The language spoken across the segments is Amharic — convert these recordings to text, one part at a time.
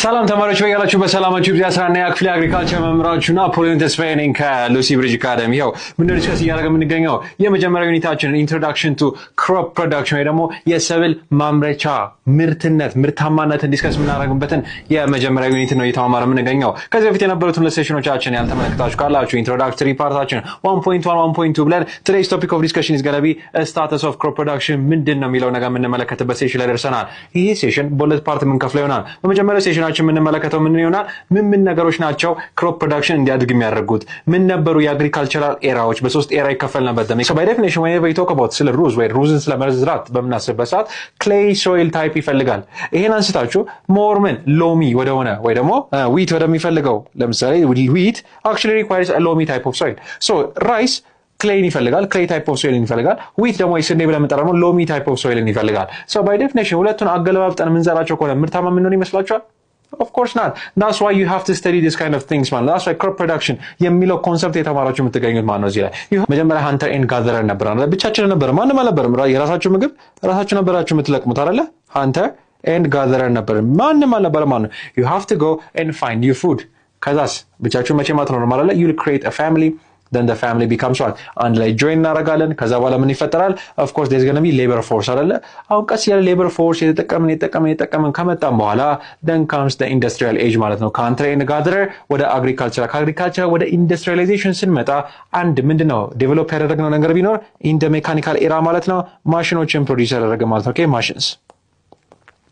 ሰላም ተማሪዎች በያላችሁ በሰላማችሁ ይብዛ። 11ኛ ክፍል አግሪካልቸር መምህራችሁና ፖሊዮን ተስፋዬ ነኝ ከሉሲ ብሪጅ አካዳሚ። ያው ምንድነው ዲስከስ እያደረግን የምንገኘው የመጀመሪያው ዩኒታችን ኢንትሮዳክሽን ቱ ክሮፕ ፕሮዳክሽን ወይ ደግሞ የሰብል ማምረቻ ምርታማነትን ዲስከስ የምናደርግበትን የመጀመሪያው ዩኒት ነው እየተማማረ የምንገኘው። ከዚህ በፊት የነበሩትን ሴሽኖቻችን ያልተመለከታችሁ ካላችሁ ኢንትሮዳክተሪ ፓርታችን 1.1 1.2 ብለን today's topic of discussion is going to be a status of crop production ምንድነው የሚለው ነገር የምንመለከትበት ሴሽን ላይ ደርሰናል። ይሄ ሴሽን በሁለት ፓርት የምንከፍለው ይሆናል። በመጀመሪያው ሴሽናችን የምንመለከተው ምን ይሆናል? ምን ነገሮች ናቸው ክሮፕ ፕሮዳክሽን እንዲያድግ የሚያደርጉት? ምን ነበሩ የአግሪካልቸራል ኤራዎች? በሶስት ኤራ ይከፈል ነበር። so by definition when we talk about ስለ ሩዝ ወይ ሩዝን ስለመዝራት በምናስብበት ሰዓት clay soil type ይፈልጋል። ይሄን አንስታችሁ more ምን ሎሚ ወደሆነ ወይ ደግሞ wheat ወደሚፈልገው ለምሳሌ wheat actually requires a loamy type of soil. so rice clay ይፈልጋል clay type of soil ይፈልጋል። wheat ደግሞ ስንዴ ብለን የምንጠራው loamy type of soil ይፈልጋል። so by definition ሁለቱን አገለባብጠን የምንዘራቸው ከሆነ ምርታማ ምን ይመስላችኋል? Of course not. That's why you have to study this kind of things, man. That's why crop production የሚለው ኮንሰፕት የተማራችሁ የምትገኙት ማለት ነው። እዚህ ላይ መጀመሪያ hunter and gatherer ነበር አይደል? ብቻችን ነበር፣ ማንም አልነበረም። የራሳችሁ ምግብ ራሳችሁ ነበራችሁ የምትለቅሙት አይደለ? hunter and gatherer ነበር፣ ማንም አልነበረም ማለት ነው። You have to go and find your food. ከዛስ ብቻችሁ መቼ ማትኖር ማለት ነው። You'll create a family. Then the family becomes what? አንድ ላይ join እናደርጋለን። ከዛ በኋላ ምን ይፈጠራል? Of course there's going to be labor force አይደለ? አሁን ቀስ ያለ labor force የተጠቀምን ከመጣን በኋላ then comes the industrial age ማለት ነው። ከhunter and gatherer ወደ agriculture ወደ industrialization ስንመጣ አንድ ምንድነው ዴቨሎፕ ያደረግነው ነገር ቢኖር in the mechanical era ማለት ነው ማሽኖችን ፕሮዲዩስ ያደረገ ማለት ነው። Okay,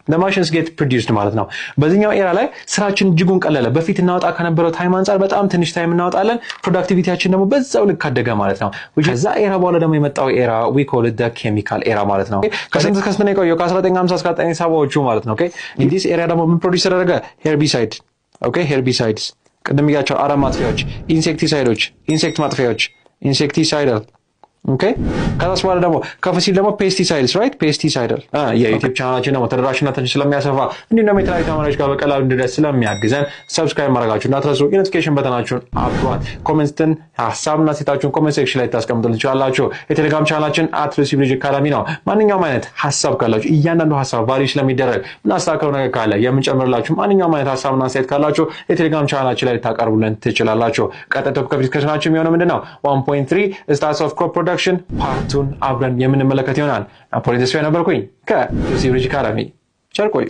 the machines get produced ማለት ነው። በዚህኛው ኤራ ላይ ስራችን እጅጉን ቀለለ። በፊት እናወጣ ከነበረው ታይም አንፃር በጣም ትንሽ ታይም እናወጣለን። ፕሮዳክቲቪቲያችን ደግሞ በዛው ልክ አደገ ማለት ነው። ከዛ ኤራ በኋላ ደግሞ የመጣው ኤራ we call it the chemical era ማለት ነው። ከስንት ነው የቆየው? ከ1950 እስከ 1970ዎቹ ማለት ነው። Okay, in this era ደግሞ ምን ፕሮዲዩስ ያደረገ? herbicide. Okay, herbicides ቅድም ያቸው አረም ማጥፊያዎች፣ ኢንሴክቲሳይዶች፣ ኢንሴክት ማጥፊያዎች፣ ኢንሴክቲሳይዳል Okay, ከዛስ በኋላ ደግሞ ከፈሲል ደግሞ ፔስቲሳይድስ ራይት ፔስቲሳይዳል የዩቲዩብ ቻናላችን ደግሞ ተደራሽነትን ስለሚያሰፋ እንዲሁም ደግሞ የተለያዩ ተማሪዎች ጋር በቀላሉ እንድደርስ ስለሚያግዘን ሰብስክራይብ ማድረጋችሁ እንዳትረሱ። የኖቲፊኬሽን በተናችሁን አብሯት ኮሜንትን ሐሳብና ሴታችሁን ኮሜንት ሴክሽን ላይ ታስቀምጡልን ትችላላችሁ። የቴሌግራም ቻናላችን @lucy bridge academy ነው። ማንኛውም አይነት ሐሳብ ካላችሁ እያንዳንዱ ሐሳብ ቫልዩ ስለሚደረግ ምናስተካክለው ነገር ካለ የምንጨምርላችሁ ማንኛውም አይነት ሐሳብና ሴት ካላችሁ የቴሌግራም ቻናላችን ላይ ታቀርቡልን ትችላላችሁ። ቀጥታ ከዲስከሽናችን የሚሆነው ምንድነው 1.3 starts of crop production ፓርቱን አብረን የምንመለከት ይሆናል። ፖሊን ተስፋዬ ነበርኩኝ ከሉሲ ብሪጅ አካዳሚ። ቸር ቆዩ።